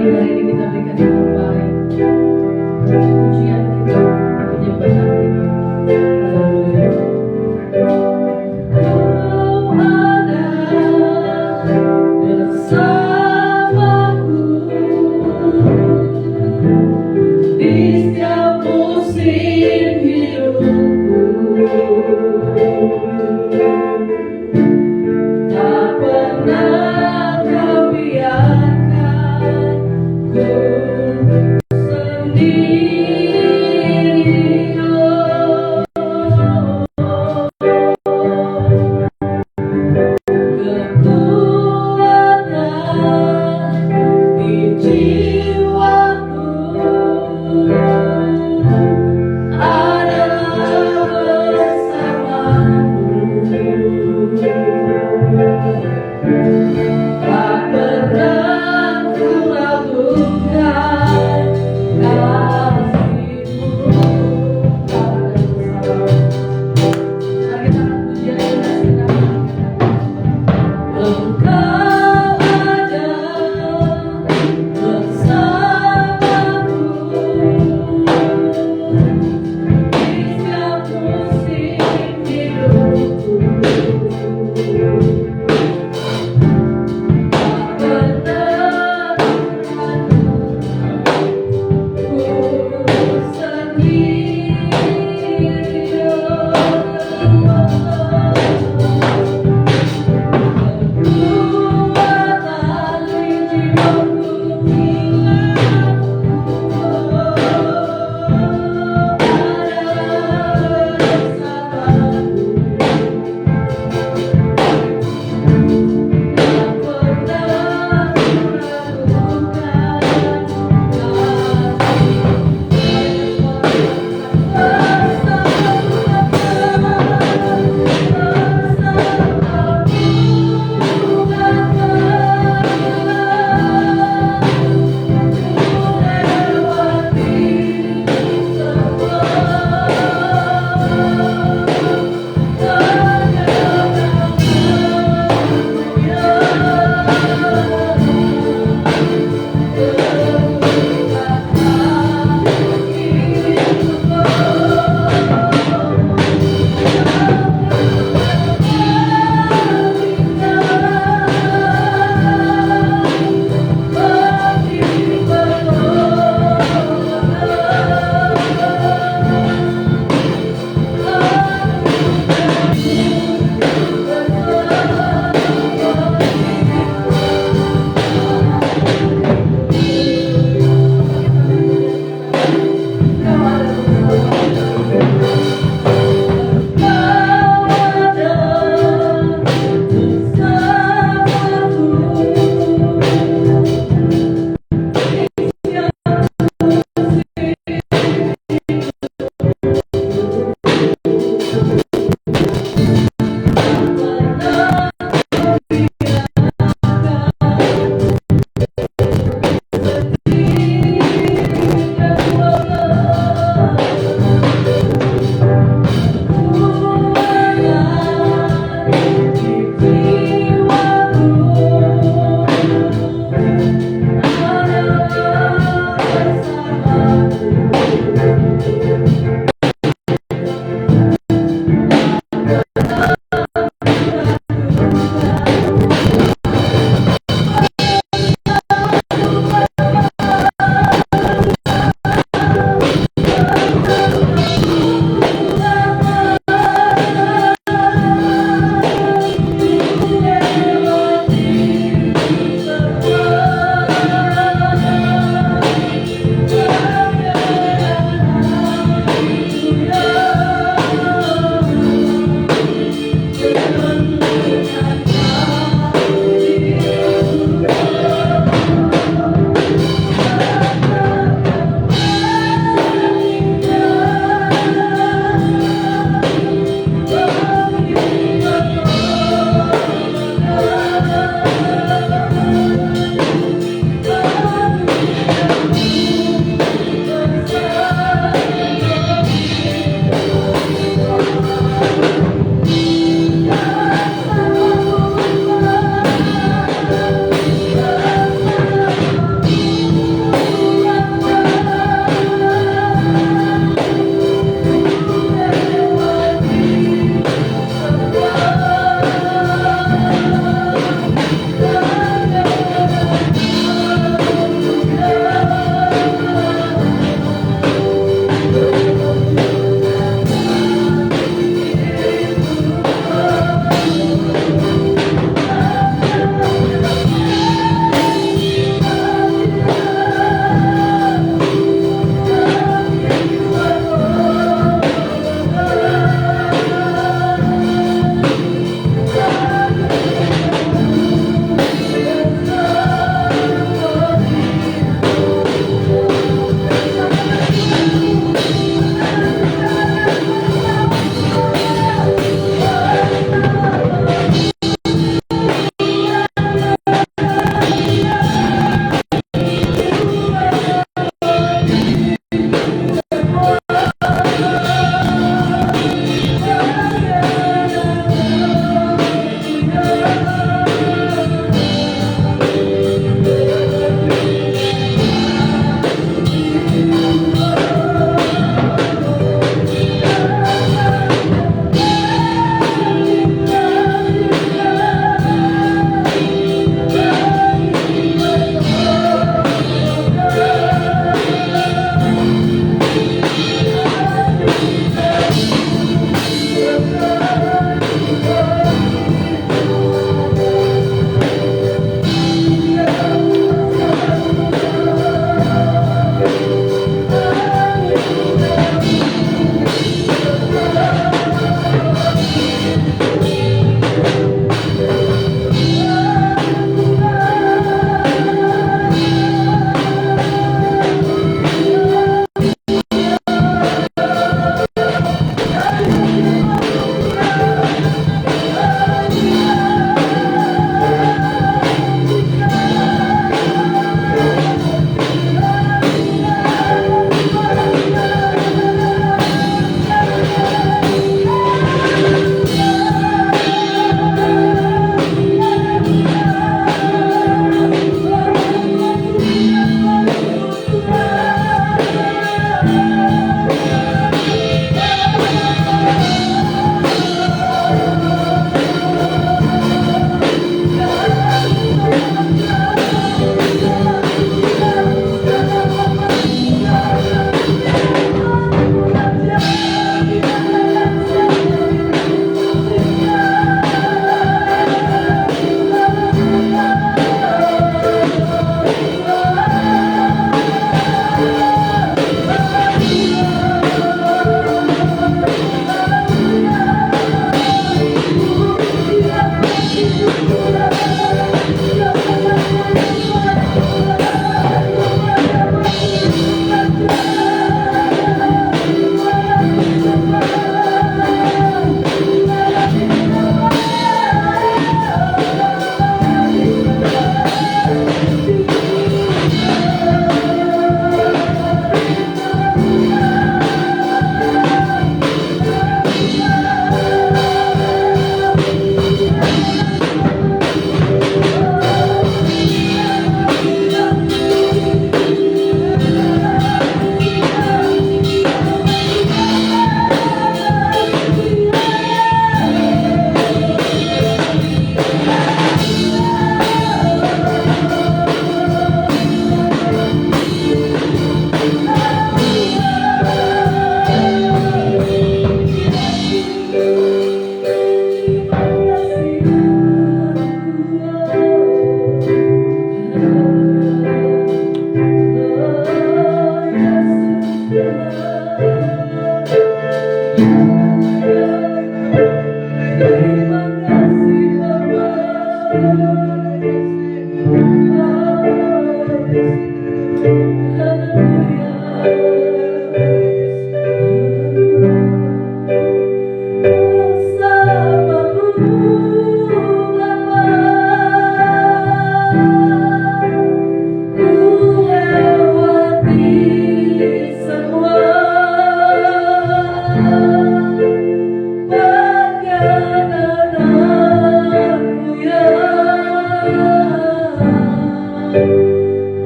hari ini kita berikan yang terbaik. Pujian kita, penyembahan kita. Haleluya. Kau ada bersamaku di setiap musim hidupku. Tak pernah kau biarkan ku sendiri.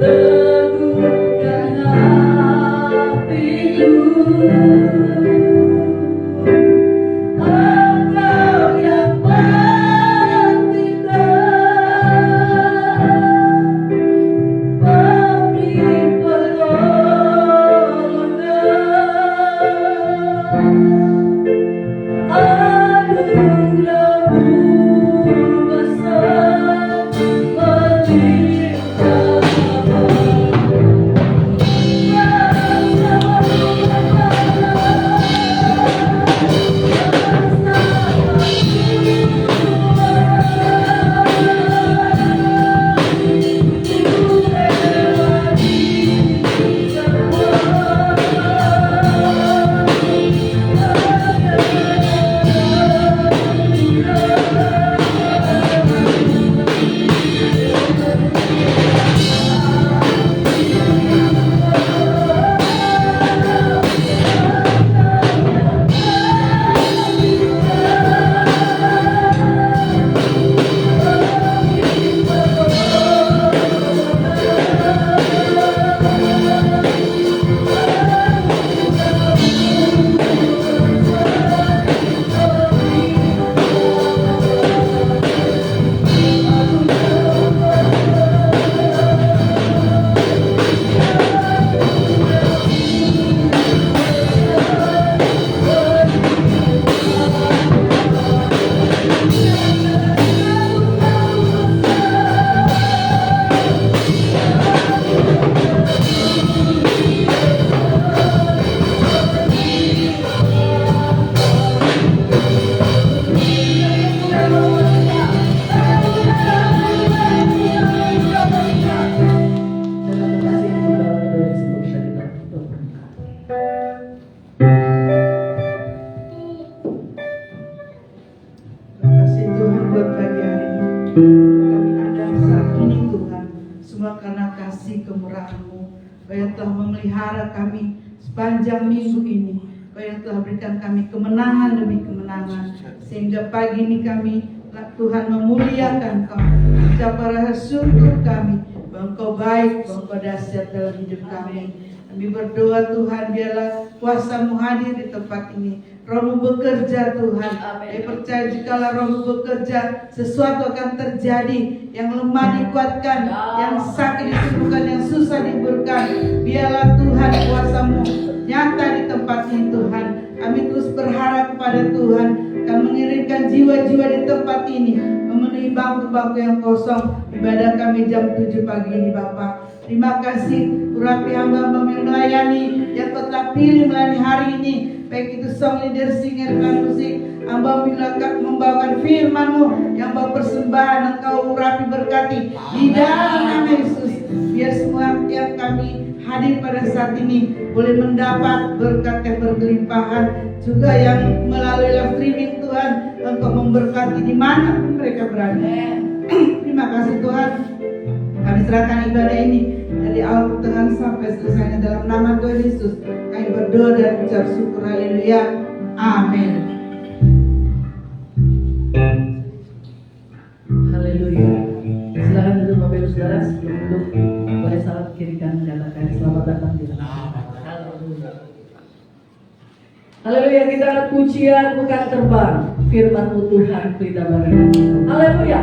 teguhkan hatiku. Engkau yang pencipta, pemberi pertolongan, anugerah-Mu besar kami ada saat ini Tuhan, semua karena kasih kemurahan-Mu. Kau yang telah memelihara kami sepanjang minggu ini, Kau yang telah berikan kami kemenangan demi kemenangan, sehingga pagi ini kami Tuhan memuliakan Kau. Ucapkan rasa syukur kami bahwa Kau baik, bahwa Kau dahsyat dalam hidup kami. Kami berdoa Tuhan, biarlah kuasa-Mu hadir di tempat ini. Roh-Mu bekerja Tuhan. Kami percaya jikalau Roh-Mu bekerja, sesuatu akan terjadi. Yang lemah dikuatkan, yang sakit disembuhkan, yang susah diburkan. Biarlah Tuhan kuasa-Mu nyata di tempat ini Tuhan. Kami terus berharap kepada Tuhan akan mengirimkan jiwa-jiwa di tempat ini, memenuhi bangku-bangku yang kosong. Ibadah kami jam 7 pagi ini Bapak. Terima kasih urapi hamba-hamba yang melayani, yang Kau telah pilih melayani hari ini, baik itu song leader, singer, dan musik. Hamba membawakan firman-Mu yang bawa persembahan, Engkau urapi berkati di dalam nama Yesus. Biar semua yang kami hadir pada saat ini boleh mendapat berkat yang berkelimpahan. Juga yang melalui live streaming Tuhan, Engkau memberkati di mana pun mereka berada. Terima kasih Tuhan. Kami serahkan ibadah ini dari awal pertengahan sampai selesainya dalam nama Tuhan Yesus. Kami berdoa dan ucap syukur. Haleluya. Amin. Haleluya. Silakan duduk Bapak Ibu Saudara, sebelum duduk boleh salam kiri kanan katakan selamat datang di dalam. Haleluya. Haleluya, kita akan pujian bukan terbang, firman-Mu Tuhan pelita barang. Haleluya.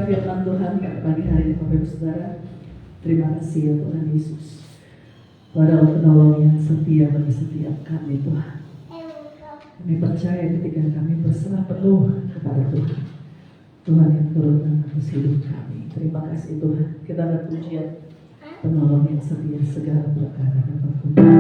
firman Tuhan pada pagi hari ini Bapak Ibu Saudara. Terima kasih ya Tuhan Yesus. Pada penolong yang setia bagi setiap kami Tuhan. Kami percaya ketika kami berserah penuh kepada Tuhan, Tuhan yang turut menebus hidup kami. Terima kasih Tuhan. Kita berpujian penolong yang setia segala perkara dapat kumpul.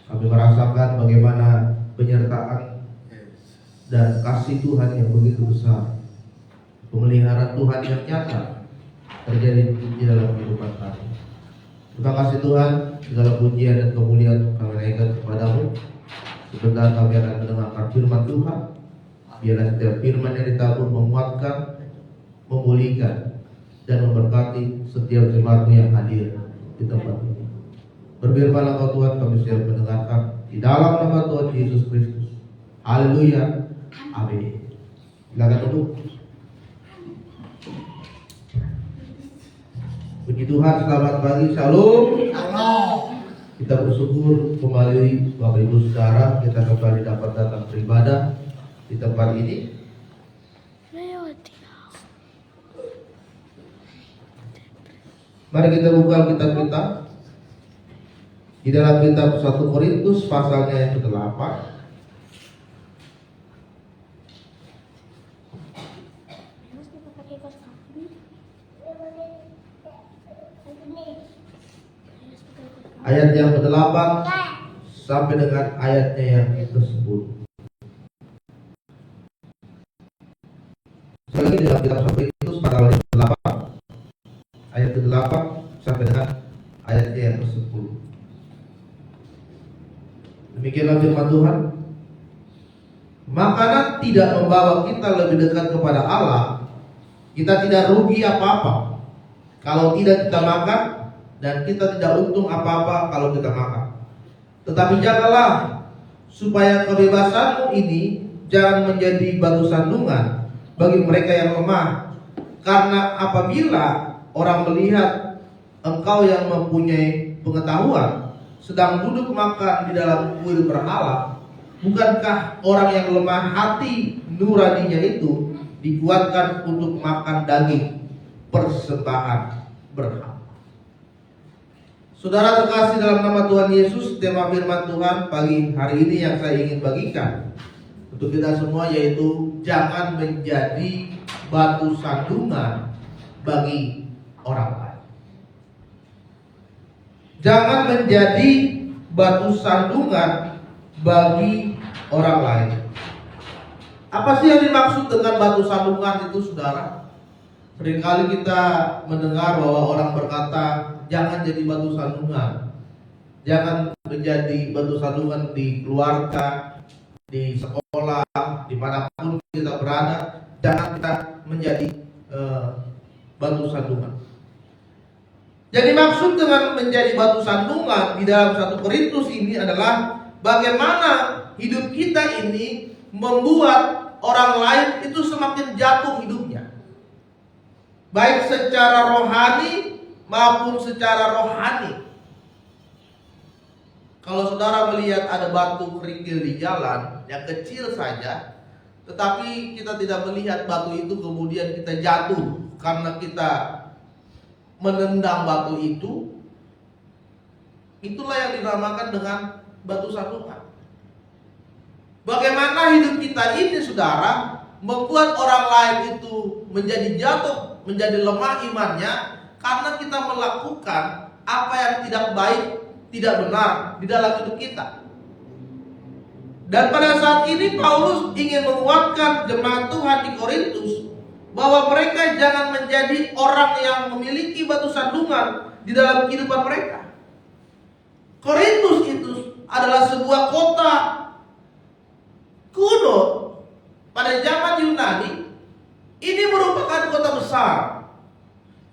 Kami merasakan bagaimana penyertaan dan kasih Tuhan yang begitu besar, pemeliharaan Tuhan yang nyata terjadi di dalam kehidupan kami. Terima kasih Tuhan, segala pujian dan kemuliaan kami naikkan kepadamu. Sebentar kami akan mendengarkan firman Tuhan. Biarlah setiap firman yang ditabur menguatkan, memulihkan, dan memberkati setiap jemaat yang hadir di tempat ini. Berfirmanlah Kau Tuhan, kami siap mendengarkan di dalam nama Tuhan Yesus Kristus. Haleluya. Amin. Silakan duduk. Puji Tuhan, selamat pagi, shalom. Kita bersyukur kembali Bapak Ibu Saudara, kita kembali dapat datang beribadah di tempat ini. Mari kita buka kitab kita di dalam kitab 1 Korintus pasalnya yang ke-8. Ayat yang ke-8 sampai dengan ayatnya yang ke-10. Sekali lagi dalam kitab 1 Korintus pasal yang ke-8 ayat ke-8 sampai dengan ayatnya yang ke-10. Demikianlah firman Tuhan. Makanan tidak membawa kita lebih dekat kepada Allah. Kita tidak rugi apa-apa kalau tidak kita makan, dan kita tidak untung apa-apa kalau kita makan. Tetapi jagalah supaya kebebasanmu ini jangan menjadi batu sandungan bagi mereka yang lemah. Karena apabila orang melihat engkau yang mempunyai pengetahuan sedang duduk makan di dalam kuil berhala, bukankah orang yang lemah hati nuraninya itu dikuatkan untuk makan daging persembahan berhala? Saudara terkasih dalam nama Tuhan Yesus, tema firman Tuhan pagi hari ini yang saya ingin bagikan untuk kita semua yaitu jangan menjadi batu sandungan bagi orang lain. Jangan menjadi batu sandungan bagi orang lain. Apa sih yang dimaksud dengan batu sandungan itu, saudara? Seringkali kita mendengar bahwa orang berkata, jangan jadi batu sandungan. Jangan menjadi batu sandungan di keluarga, di sekolah, dimanapun kita berada. Jangan kita menjadi batu sandungan. Jadi maksud dengan menjadi batu sandungan di dalam 1 Korintus ini adalah bagaimana hidup kita ini membuat orang lain itu semakin jatuh hidupnya, baik secara rohani maupun secara rohani. Kalau saudara melihat ada batu kerikil di jalan yang kecil saja, tetapi kita tidak melihat batu itu kemudian kita jatuh karena kita menendang batu itu, itulah yang dinamakan dengan batu sandungan. Bagaimana hidup kita ini, saudara, membuat orang lain itu menjadi jatuh, menjadi lemah imannya karena kita melakukan apa yang tidak baik, tidak benar di dalam hidup kita. Dan pada saat ini Paulus ingin menguatkan jemaat Tuhan di Korintus bahwa mereka jangan menjadi orang yang memiliki batu sandungan di dalam kehidupan mereka. Korintus itu adalah sebuah kota kuno pada zaman Yunani. Ini merupakan kota besar.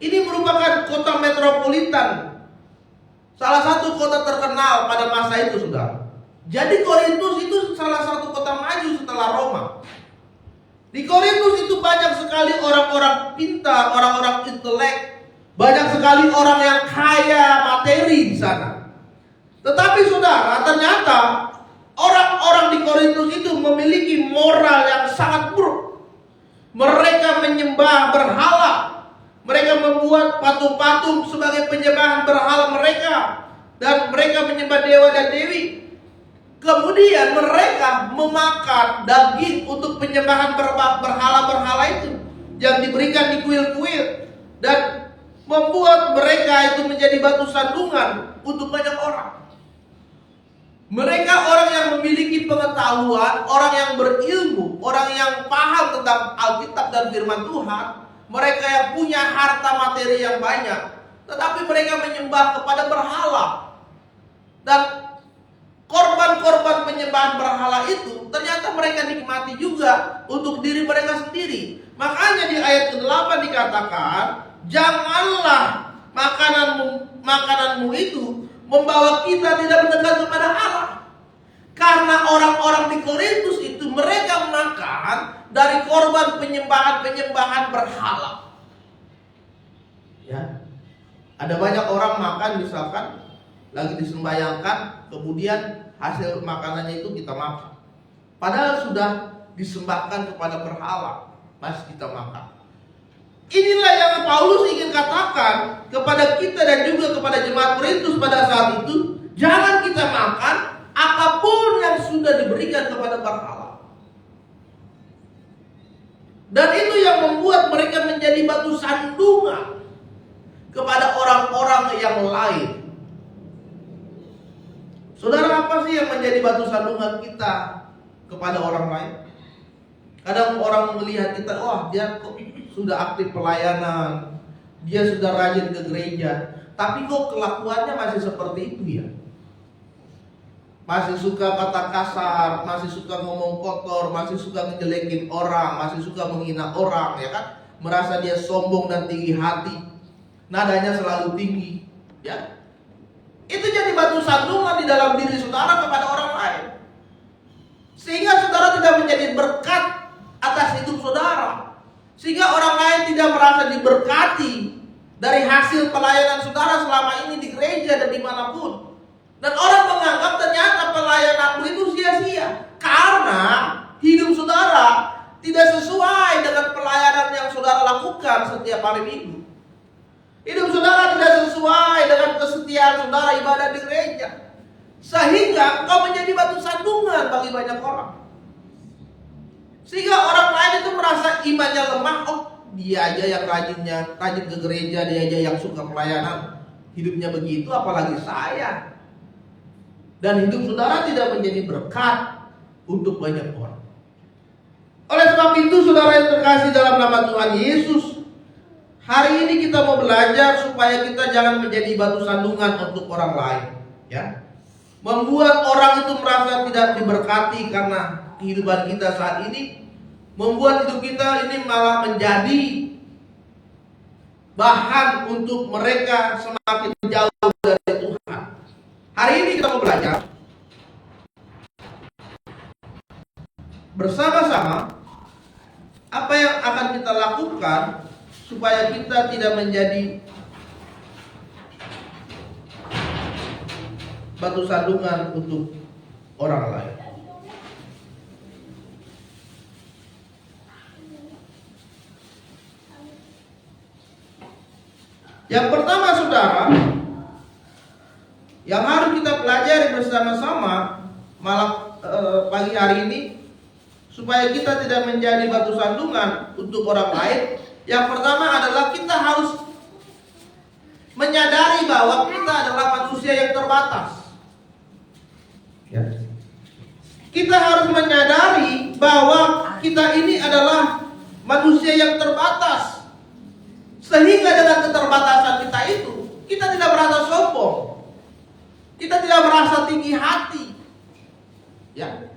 Ini merupakan kota metropolitan, salah satu kota terkenal pada masa itu, saudara. Jadi Korintus itu salah satu kota maju setelah Roma. Di Korintus itu banyak sekali orang-orang pintar, orang-orang intelek, banyak sekali orang yang kaya materi di sana. Tetapi saudara, ternyata orang-orang di Korintus itu memiliki moral yang sangat buruk. Mereka menyembah berhala. Mereka membuat patung-patung sebagai penyembahan berhala mereka, dan mereka menyembah dewa dan dewi. Kemudian mereka memakan daging untuk penyembahan berhala-berhala itu yang diberikan di kuil-kuil, dan membuat mereka itu menjadi batu sandungan untuk banyak orang. Mereka orang yang memiliki pengetahuan, orang yang berilmu, orang yang paham tentang Alkitab dan firman Tuhan. Mereka yang punya harta materi yang banyak, tetapi mereka menyembah kepada berhala. Dan korban-korban penyembahan penyembahan berhala itu ternyata mereka nikmati juga untuk diri mereka sendiri. Makanya di ayat ke-8 dikatakan, janganlah makananmu itu membawa kita tidak mendekat kepada Allah. Karena orang-orang di Korintus itu mereka makan dari korban penyembahan berhala. Ya. Ada banyak orang makan misalkan lagi disembayangkan, kemudian hasil makanannya itu kita makan. Padahal sudah disembahkan kepada berhala, masih kita makan. Inilah yang Paulus ingin katakan kepada kita dan juga kepada jemaat Korintus pada saat itu. Jangan kita makan apapun yang sudah diberikan kepada berhala. Dan itu yang membuat mereka menjadi batu sandungan kepada orang-orang yang lain. Saudara, apa sih yang menjadi batu sandungan kita kepada orang lain? Kadang orang melihat kita, wah dia kok sudah aktif pelayanan, dia sudah rajin ke gereja, tapi kok kelakuannya masih seperti itu ya? Masih suka kata kasar, masih suka ngomong kotor, masih suka ngejelekin orang, masih suka menghina orang, ya kan? Merasa dia sombong dan tinggi hati, nadanya selalu tinggi, ya. Itu jadi batu sandungan di dalam diri saudara kepada orang lain, sehingga saudara tidak menjadi berkat atas hidup saudara, sehingga orang lain tidak merasa diberkati dari hasil pelayanan saudara selama ini di gereja dan dimanapun. Dan orang menganggap ternyata pelayananmu itu sia-sia karena hidup saudara tidak sesuai dengan pelayanan yang saudara lakukan setiap hari Minggu. Hidup saudara tidak sesuai dengan kesetiaan saudara ibadah di gereja, sehingga engkau menjadi batu sandungan bagi banyak orang. Sehingga orang lain itu merasa imannya lemah. Oh, dia aja yang rajin ke gereja, dia aja yang suka pelayanan, hidupnya begitu, apalagi saya. Dan hidup saudara tidak menjadi berkat untuk banyak orang. Oleh sebab itu, saudara yang terkasih dalam nama Tuhan Yesus, hari ini kita mau belajar supaya kita jangan menjadi batu sandungan untuk orang lain, ya. Membuat orang itu merasa tidak diberkati karena kehidupan kita saat ini, membuat hidup kita ini malah menjadi bahan untuk mereka semakin jauh dari Tuhan. Hari ini kita mau belajar bersama-sama apa yang akan kita lakukan supaya kita tidak menjadi batu sandungan untuk orang lain. Yang pertama, saudara, yang harus kita pelajari bersama-sama pagi hari ini supaya kita tidak menjadi batu sandungan untuk orang lain. Yang pertama adalah kita harus menyadari bahwa kita adalah manusia yang terbatas. Ya. Kita harus menyadari bahwa kita ini adalah manusia yang terbatas. Sehingga dengan keterbatasan kita itu, kita tidak merasa sombong, kita tidak merasa tinggi hati, ya.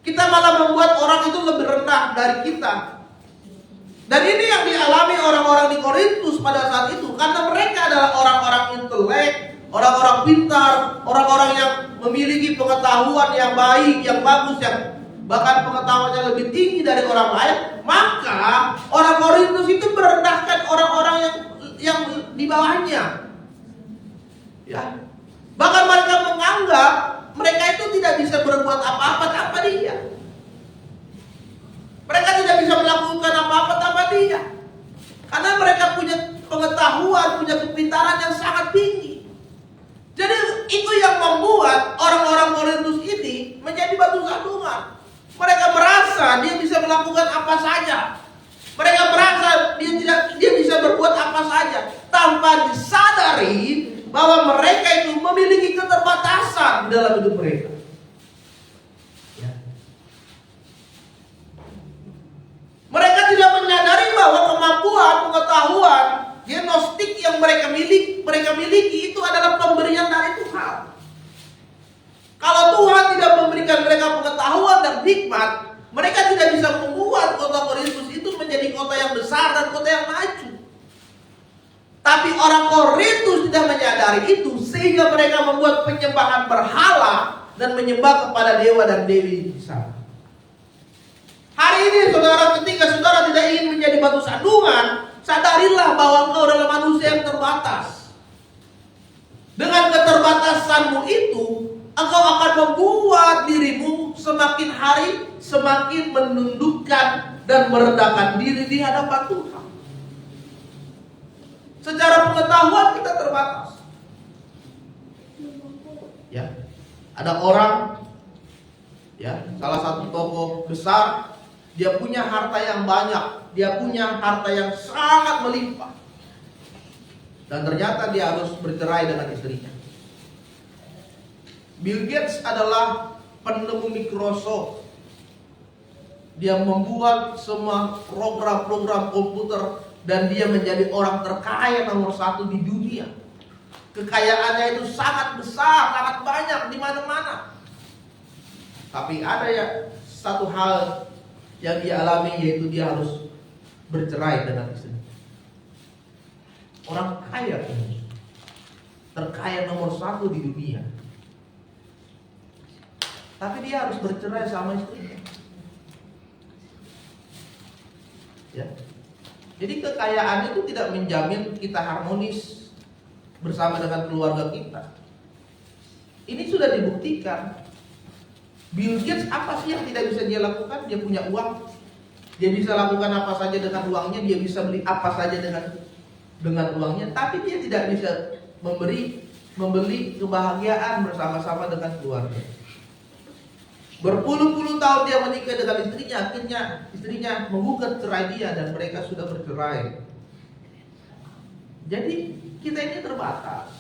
Kita malah membuat orang itu lebih rendah dari kita. Dan ini yang dialami orang-orang di Korintus pada saat itu, karena mereka adalah orang-orang intelek, orang-orang pintar, orang-orang yang memiliki pengetahuan yang baik, yang bagus, yang bahkan pengetahuannya lebih tinggi dari orang lain. Maka orang Korintus itu merendahkan orang-orang yang di bawahnya, ya. Bahkan mereka menganggap mereka itu tidak bisa berbuat apa-apa tanpa dia. Mereka tidak bisa melakukan apa-apa tanpa dia, karena mereka punya pengetahuan, punya kepintaran yang sangat tinggi. Jadi itu yang membuat orang-orang Korintus ini menjadi batu sandungan. Mereka merasa dia bisa melakukan apa saja. Mereka merasa dia bisa berbuat apa saja tanpa disadari bahwa mereka itu memiliki keterbatasan dalam hidup mereka. Ya. Mereka tidak menyadari bahwa kemampuan, pengetahuan, gnostik yang mereka miliki itu adalah pemberian dari Tuhan. Kalau Tuhan tidak memberikan mereka menyadari itu sehingga mereka membuat penyembahan berhala dan menyembah kepada dewa dan dewi di sana. Hari ini saudara, ketika saudara tidak ingin menjadi batu sandungan, sadarilah bahwa engkau adalah manusia yang terbatas. Dengan keterbatasanmu itu, engkau akan membuat dirimu semakin hari semakin menundukkan dan merendahkan diri di hadapan Tuhan. Secara pengetahuan kita terbatas. Ya, ada orang, ya, salah satu tokoh besar, dia punya harta yang banyak, dia punya harta yang sangat melimpah. Dan ternyata dia harus bercerai dengan istrinya. Bill Gates adalah penemu Microsoft. Dia membuat semua program-program komputer dan dia menjadi orang terkaya nomor 1 di dunia. Kekayaannya itu sangat besar, sangat banyak di mana-mana. Tapi ada ya satu hal yang dia alami, yaitu dia harus bercerai dengan istrinya. Orang kaya, terkaya nomor 1 di dunia, tapi dia harus bercerai sama istrinya. Ya. Jadi kekayaan itu tidak menjamin kita harmonis bersama dengan keluarga kita. Ini sudah dibuktikan. Bill Gates, apa sih yang tidak bisa dia lakukan? Dia punya uang. Dia bisa lakukan apa saja dengan uangnya, dia bisa beli apa saja dengan uangnya, tapi dia tidak bisa membeli kebahagiaan bersama-sama dengan keluarga. Berpuluh-puluh tahun dia menikah dengan istrinya, akhirnya istrinya menggugat cerai dia dan mereka sudah bercerai. Jadi kita ini terbatas.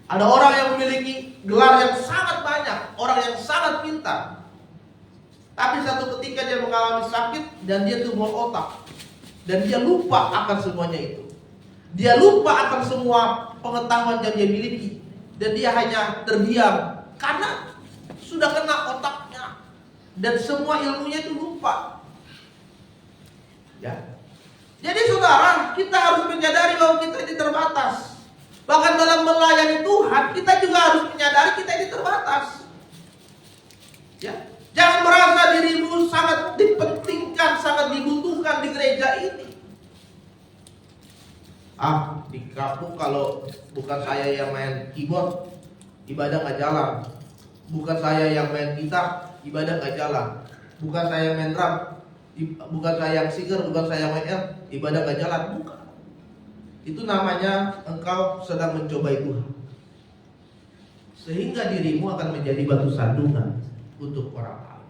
Ada orang yang memiliki gelar yang sangat banyak, orang yang sangat pintar, tapi satu ketika dia mengalami sakit dan dia tumor otak, dan dia lupa akan semuanya itu. Dia lupa akan semua pengetahuan yang dia miliki, dan dia hanya terdiam karena sudah kena otaknya dan semua ilmunya itu lupa. Ya. Jadi saudara, kita harus menyadari bahwa kita ini terbatas. Bahkan dalam melayani Tuhan, kita juga harus menyadari kita ini terbatas. Ya. Jangan merasa dirimu sangat dipentingkan, sangat dibutuhkan di gereja ini. Di kampung kalau bukan saya yang main keyboard, ibadah gak jalan. Bukan saya yang main gitar, ibadah gak jalan. Bukan saya yang main drum, bukan saya yang singer, bukan saya yang main el, ibadah gak jalan. Bukan. Itu namanya engkau sedang mencobai Tuhan, sehingga dirimu akan menjadi batu sandungan untuk orang lain.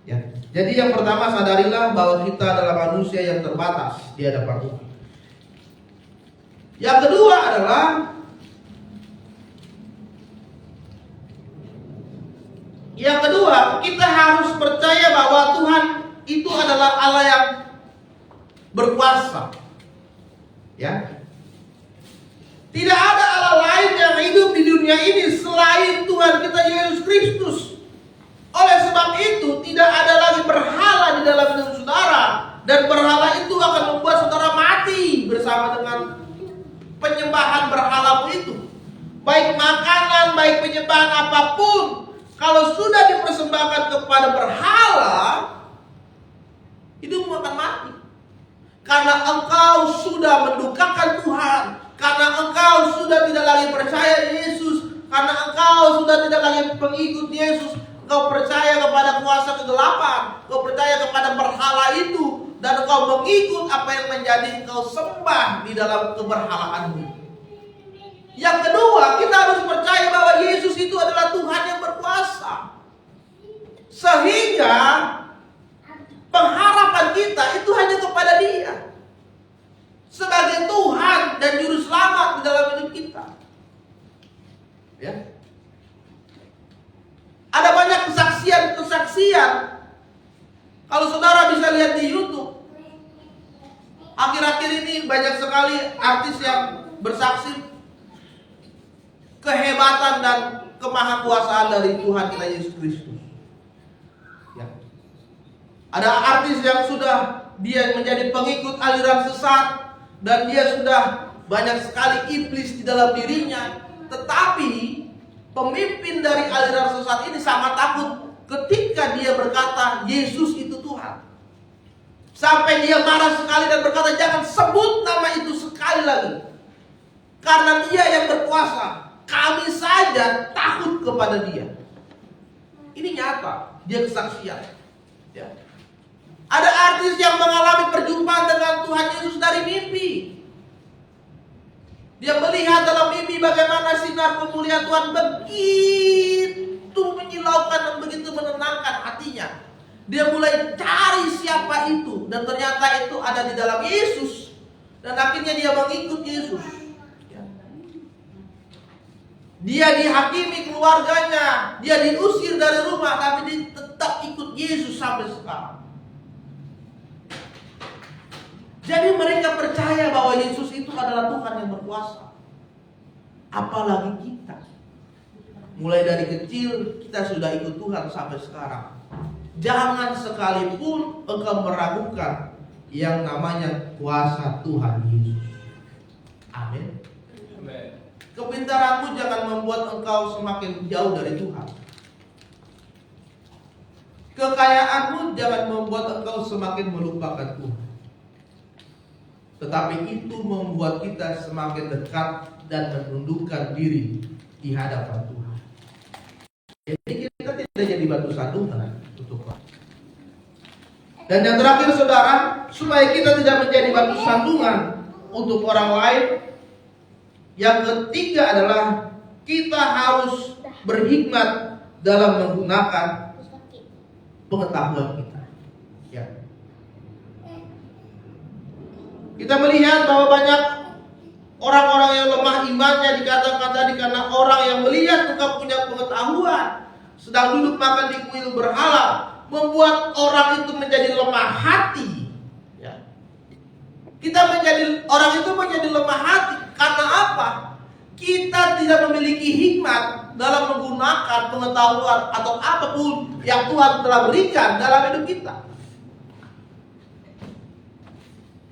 Ya. Jadi yang pertama, sadarilah bahwa kita adalah manusia yang terbatas di hadapan Tuhan. Yang kedua adalah kita harus percaya bahwa Tuhan itu adalah Allah yang berkuasa. Ya. Tidak ada Allah lain yang hidup di dunia ini selain Tuhan kita Yesus Kristus. Oleh sebab itu tidak ada lagi berhala di dalam hidup saudara, dan berhala itu akan membuat saudara mati bersama dengan penyembahan berhalamu itu. Baik makanan, baik penyembahan apapun, kalau sudah dipersembahkan kepada berhala, hidupmu akan mati. Karena engkau sudah mendukakan Tuhan, karena engkau sudah tidak lagi percaya Yesus, karena engkau sudah tidak lagi pengikut Yesus, engkau percaya kepada kuasa kegelapan, engkau percaya kepada berhala itu, dan engkau mengikut apa yang menjadi engkau sembah di dalam keberhalaanmu. Yang kedua, kita harus percaya bahwa Yesus itu adalah Tuhan yang berkuasa, sehingga pengharapan kita itu hanya kepada Dia sebagai Tuhan dan Juru Selamat di dalam hidup kita. Ya. Ada banyak kesaksian. Kalau saudara bisa lihat di YouTube, akhir-akhir ini banyak sekali artis yang bersaksi kehebatan dan kemahakuasaan dari Tuhan kita Yesus Kristus. Ya. Ada artis yang sudah dia menjadi pengikut aliran sesat, dan dia sudah banyak sekali iblis di dalam dirinya. Tetapi pemimpin dari aliran sesat ini sangat takut ketika dia berkata Yesus itu Tuhan. Sampai dia marah sekali dan berkata, jangan sebut nama itu sekali lagi, karena dia yang berkuasa. Kami saja takut kepada dia. Ini nyata, dia kesaksian. Ya. Ada artis yang mengalami perjumpaan dengan Tuhan Yesus dari mimpi. Dia melihat dalam mimpi bagaimana sinar kemuliaan Tuhan begitu menyilaukan dan begitu menenangkan hatinya. Dia mulai cari siapa itu, dan ternyata itu ada di dalam Yesus. Dan akhirnya dia mengikut Yesus. Ya. Dia dihakimi keluarganya, dia diusir dari rumah, tapi dia tetap ikut Yesus sampai sekarang. Jadi mereka percaya bahwa Yesus itu adalah Tuhan yang berkuasa. Apalagi kita. Mulai dari kecil kita sudah ikut Tuhan sampai sekarang. Jangan sekalipun engkau meragukan yang namanya kuasa Tuhan Yesus. Amin. Kepintaranmu jangan membuat engkau semakin jauh dari Tuhan. Kekayaanmu jangan membuat engkau semakin melupakan Tuhan. Tetapi itu membuat kita semakin dekat dan menundukkan diri di hadapan Tuhan. Jadi kita tidak jadi batu sandungan untuk Tuhan. Dan yang terakhir saudara, supaya kita tidak menjadi batu sandungan untuk orang lain, yang ketiga adalah kita harus berhikmat dalam menggunakan pengetahuan kita. Ya. Kita melihat bahwa banyak orang-orang yang lemah imannya, dikatakan tadi, karena orang yang melihat engkau punya pengetahuan, sedang duduk makan di kuil berhala, membuat orang itu menjadi lemah hati. Ya. Orang itu menjadi lemah hati karena apa? Kita tidak memiliki hikmat dalam menggunakan pengetahuan atau apapun yang Tuhan telah berikan dalam hidup kita.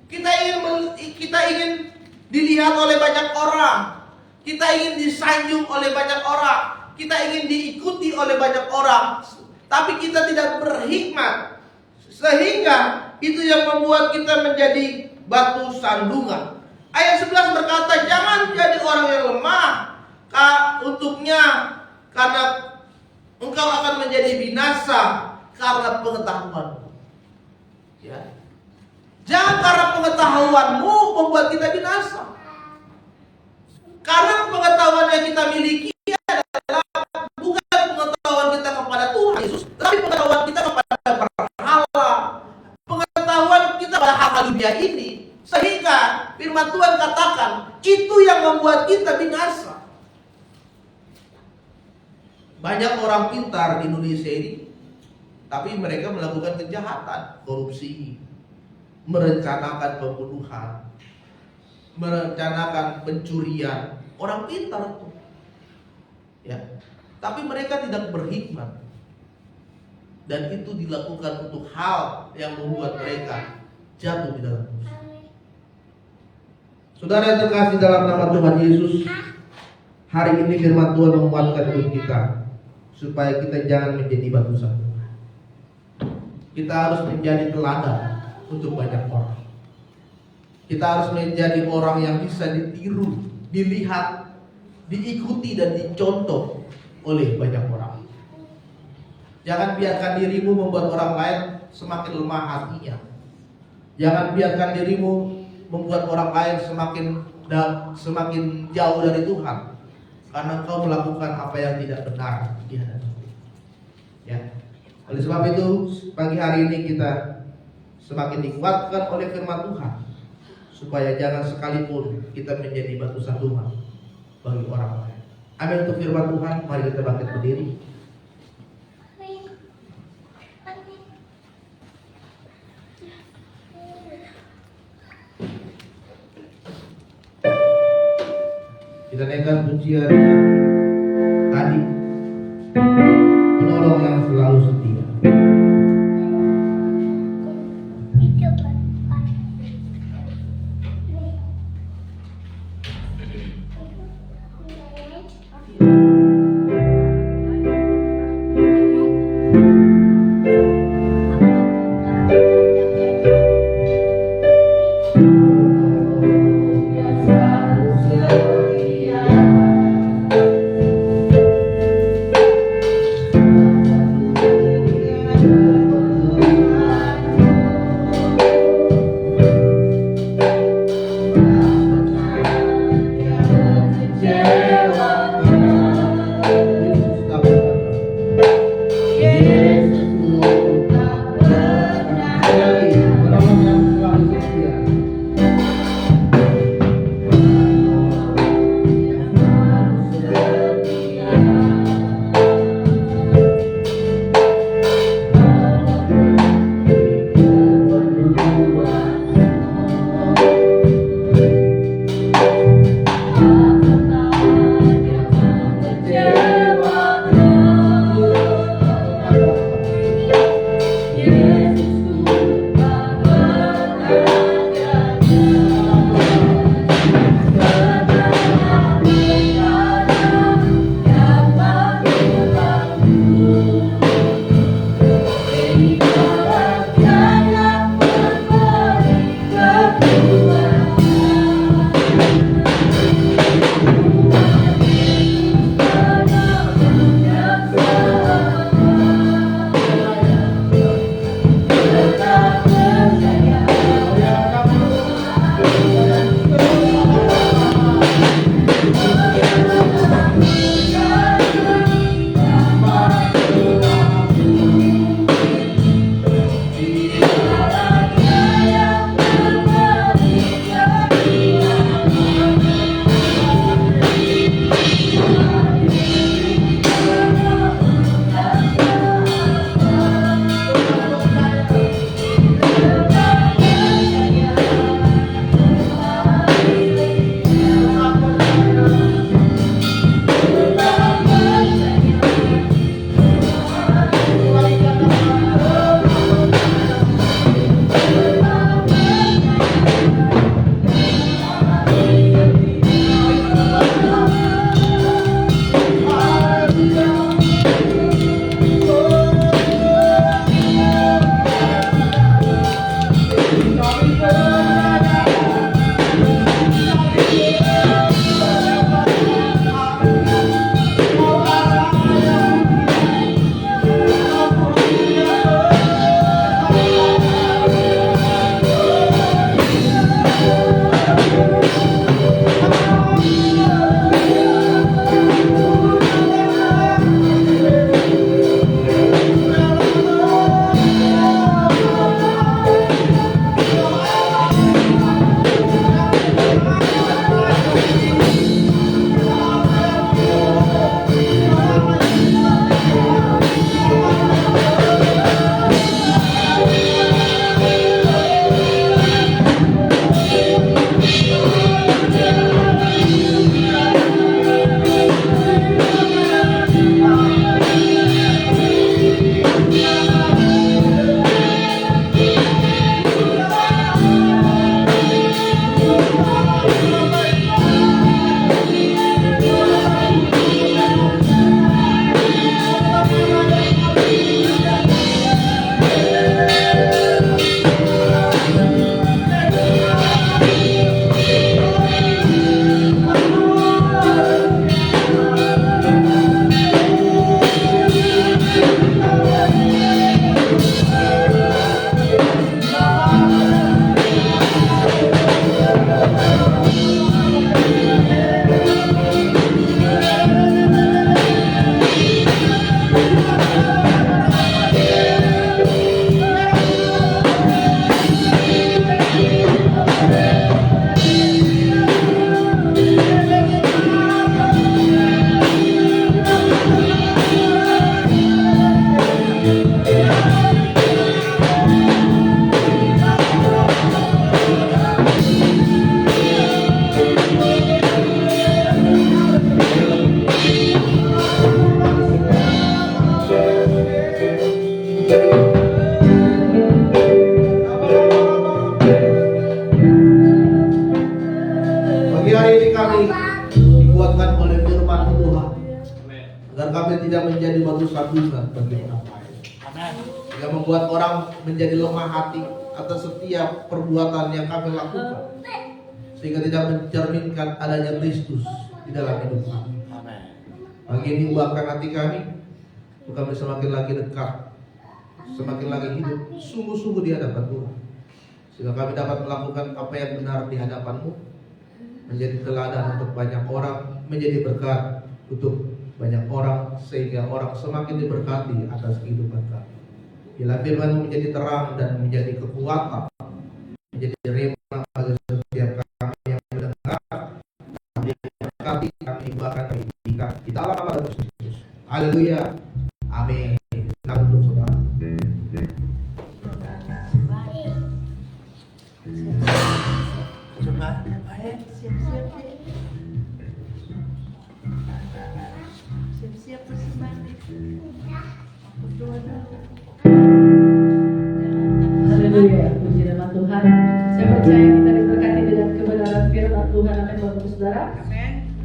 Kita ingin dilihat oleh banyak orang. Kita ingin disanjung oleh banyak orang. Kita ingin diikuti oleh banyak orang. Tapi kita tidak berhikmat. Sehingga itu yang membuat kita menjadi batu sandungan. Ayat 11 berkata, jangan jadi orang yang lemah untuknya, karena engkau akan menjadi binasa karena pengetahuanmu. Ya. Jangan karena pengetahuanmu membuat kita binasa. Karena pengetahuan yang kita miliki adalah bukan pengetahuan kita kepada Tuhan Yesus, tapi pengetahuan kita kepada berhala, pengetahuan kita pada hal dunia ini. Sehingga firman Tuhan katakan, itu yang membuat kita binasa. Banyak orang pintar di Indonesia ini, tapi mereka melakukan kejahatan, korupsi, merencanakan pembunuhan, merencanakan pencurian. Orang pintar itu. Ya. Tapi mereka tidak berhikmat. Dan itu dilakukan untuk hal yang membuat mereka jatuh di dalam dosa. Saudara yang terkasih dalam nama Tuhan Yesus, hari ini firman Tuhan menguatkan hidup kita supaya kita jangan menjadi batu sandungan. Kita harus menjadi teladan untuk banyak orang. Kita harus menjadi orang yang bisa ditiru, dilihat, diikuti dan dicontoh oleh banyak orang. Jangan biarkan dirimu membuat orang lain semakin lemah hatinya. Jangan biarkan dirimu membuat orang lain semakin jauh dari Tuhan, karena engkau melakukan apa yang tidak benar di hadapan Tuhan. Ya. Oleh sebab itu, pagi hari ini kita semakin dikuatkan oleh firman Tuhan, supaya jangan sekalipun kita menjadi batu sandungan bagi orang lain. Amin untuk firman Tuhan. Mari kita bangkit berdiri. Kita naikkan pujian tadi, penolong yang selalu setia. Kecewa agar kami tidak menjadi batu sandungan bagi orang lain, yang membuat orang menjadi lemah hati atas setiap perbuatan yang kami lakukan, sehingga tidak mencerminkan adanya Kristus di dalam hidup kami. Pagi ini ubahkan hati kami, untuk kami semakin lagi dekat, semakin lagi hidup sungguh-sungguh di hadapan Tuhan, sehingga kami dapat melakukan apa yang benar di hadapan-Mu, menjadi teladan untuk banyak orang, menjadi berkat untuk banyak orang, sehingga orang semakin diberkati atas kehidupan kami. Bila firman-Mu menjadi terang dan menjadi kekuatan, menjadi rema bagi setiap kami yang mendengar, kami berkati, kami bahkan didikan di dalam nama Yesus. Haleluya. Amin. Selamat untuk saudara. Siap-siap persembahan. Haleluya, puji nama Tuhan. Saya percaya kita diberkati dengan kebenaran firman Tuhan. Amin, Bapak Ibu Saudara.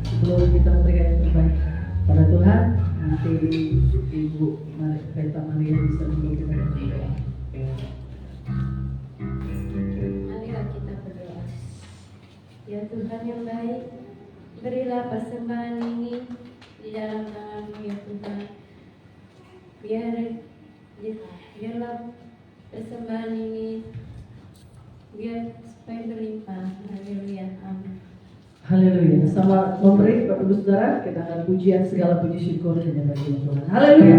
Sebelum kita memberikan yang terbaik pada Tuhan, nanti Ibu Rita Maria bisa memberikan yang terbaik. Marilah kita berdoa. Ya Tuhan yang baik, berilah persembahan ini di dalam tangan-Mu ya Tuhan. Biarlah persembahan ini biar supaya berlimpah. Haleluya. Amin. Haleluya. Sama memberi Bapak Ibu Saudara, kita akan pujian segala puji syukur hanya bagi Tuhan. Haleluya.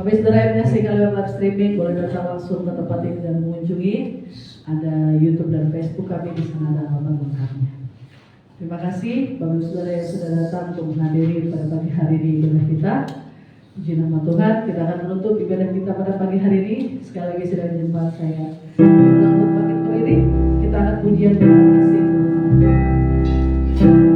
Bapak Saudara yang menyaksikan lewat live streaming boleh datang langsung ke tempat ini dan mengunjungi. Ada YouTube dan Facebook kami, di sana ada alamat lengkapnya. Terima kasih Bapak Saudara yang sudah datang untuk menghadiri pada pagi hari ini ibadah kita. Puji nama Tuhan. Kita akan menutup ibadah kita pada pagi hari ini. Sekali lagi sudah jemaat saya untuk makin berdiri. Kita akan pujian terima kasih Tuhan. Terima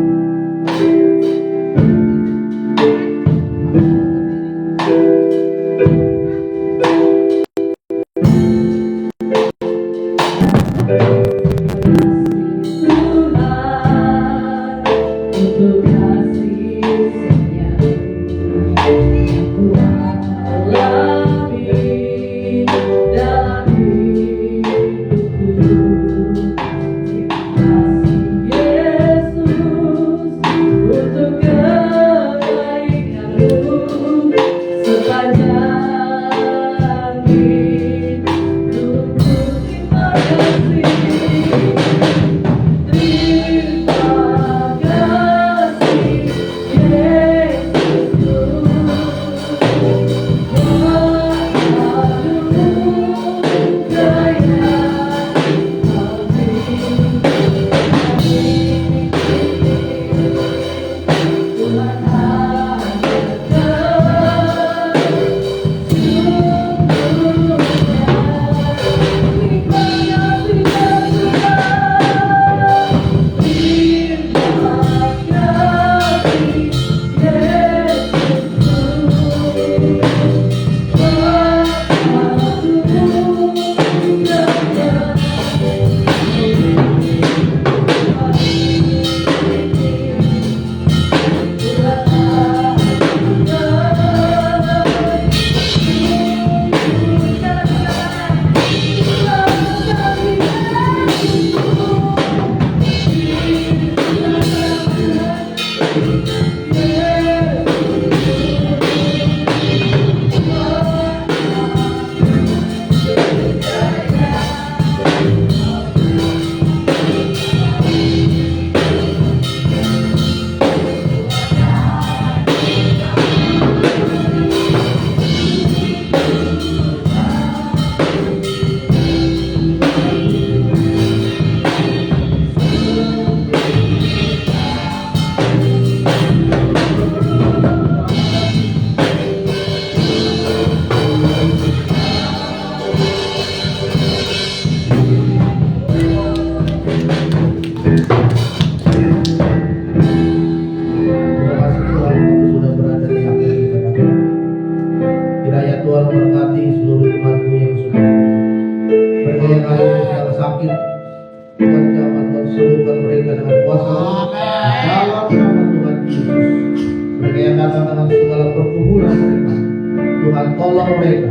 dalam segala pergumulan mereka. Tuhan tolong mereka.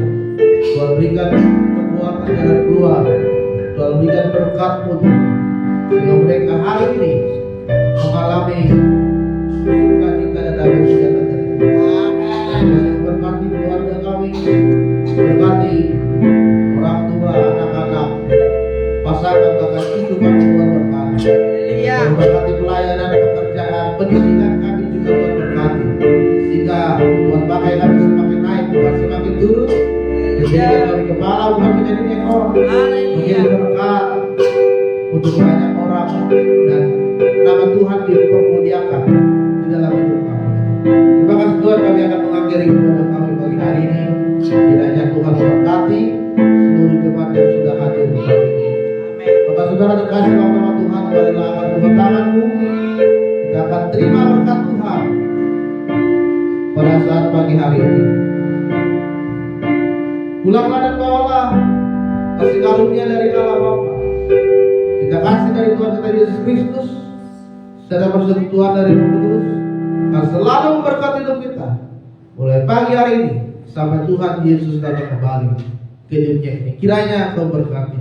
Tuhan berikan kekuatan jalan keluar. Tuhan berikan berkat-Mu Tuhan, sehingga mereka hari ini mengalami sukacita dan damai sejahtera dari Tuhan. Tuhan berkati keluarga kami, berkati orang tua, anak-anak, pasangan, bahkan cucu kami Tuhan berkati. Tuhan berkati pelayanan, pekerjaan, pendidikan kami juga Tuhan berkati. Sehingga Tuhan pakai kami semakin naik, Tuhan semakin turun. Menjadikan kami kepala bukan menjadi ekor, menjadi berkat untuk banyak orang, dan nama Tuhan dipermuliakan di dalam hidup kami. Terima kasih Tuhan, kami akan mengakhiri ibadah kami pagi hari ini. Kiranya Tuhan memberkati seluruh jemaat yang sudah hadir di sini. Maka saudara terkasih dalam nama Tuhan, marilah angkat kedua tanganmu. Kita akan terima berkat Tuhan pada saat pagi hari ini. Pulanglah dan bawalah kasih karunia dari Allah Bapa, kita kasih dari Tuhan kita Yesus Kristus, serta persekutuan dari Roh Kudus akan selalu memberkati hidup kita mulai pagi hari ini sampai Tuhan Yesus datang kembali ke dunia ini. Kiranya Kau berkati.